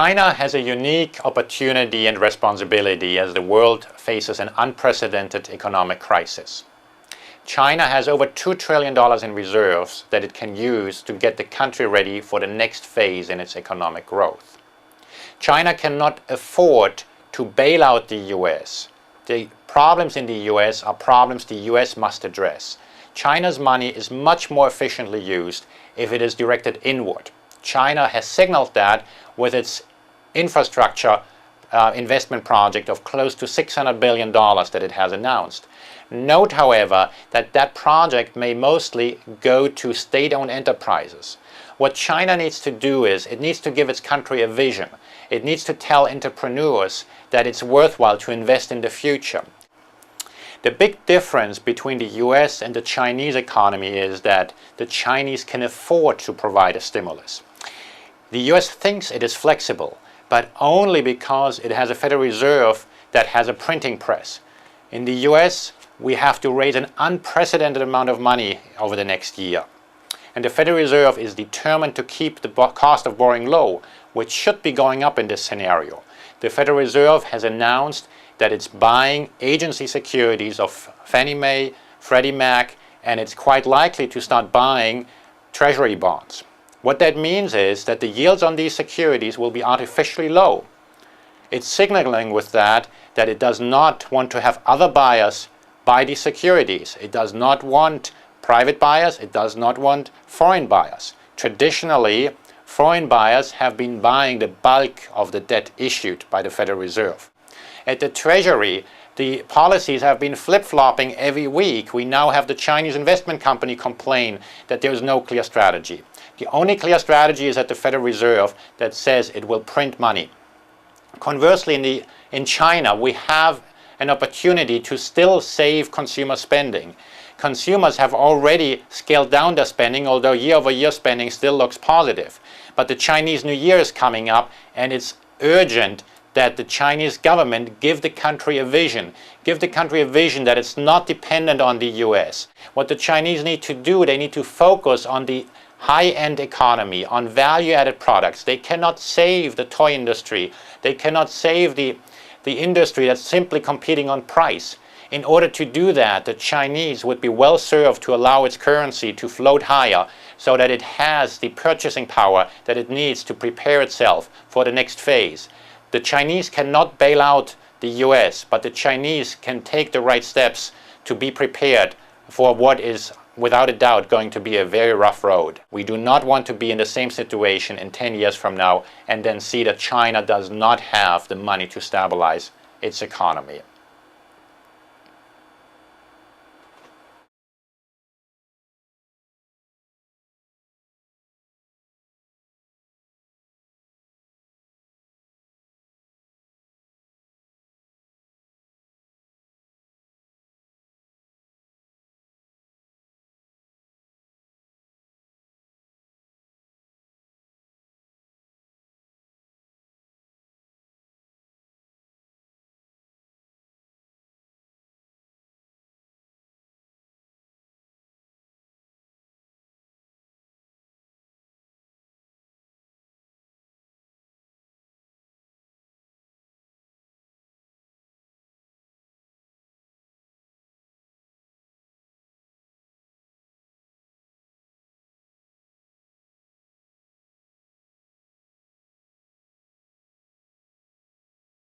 China has a unique opportunity and responsibility as the world faces an unprecedented economic crisis. China has over $2 trillion in reserves that it can use to get the country ready for the next phase in its economic growth. China cannot afford to bail out the US. The problems in the US are problems the US must address. China's money is much more efficiently used if it is directed inward. China has signaled that with its infrastructure investment project of close to $600 billion that it has announced. Note, however, that that project may mostly go to state-owned enterprises. What China needs to do is it needs to give its country a vision. It needs to tell entrepreneurs that it's worthwhile to invest in the future. The big difference between the US and the Chinese economy is that the Chinese can afford to provide a stimulus. The US thinks it is flexible, but only because it has a Federal Reserve that has a printing press. In the US, we have to raise an unprecedented amount of money over the next year. And the Federal Reserve is determined to keep the cost of borrowing low, which should be going up in this scenario. The Federal Reserve has announced that it's buying agency securities of Fannie Mae, Freddie Mac, and it's quite likely to start buying treasury bonds. What that means is that the yields on these securities will be artificially low. It's signaling with that it does not want to have other buyers buy these securities. It does not want private buyers. It does not want foreign buyers. Traditionally, foreign buyers have been buying the bulk of the debt issued by the Federal Reserve. At the Treasury, the policies have been flip-flopping every week. We now have the Chinese investment company complain that there is no clear strategy. The only clear strategy is at the Federal Reserve that says it will print money. Conversely, in China, we have an opportunity to still save consumer spending. Consumers have already scaled down their spending, although year-over-year spending still looks positive. But the Chinese New Year is coming up, and it's urgent that the Chinese government give the country a vision. Give the country a vision that it's not dependent on the US. What the Chinese need to do, they need to focus on the high-end economy, on value-added products. They cannot save the toy industry. They cannot save the industry that's simply competing on price. In order to do that, the Chinese would be well served to allow its currency to float higher so that it has the purchasing power that it needs to prepare itself for the next phase. The Chinese cannot bail out the US, but the Chinese can take the right steps to be prepared for what is without a doubt going to be a very rough road. We do not want to be in the same situation in 10 years from now and then see that China does not have the money to stabilize its economy.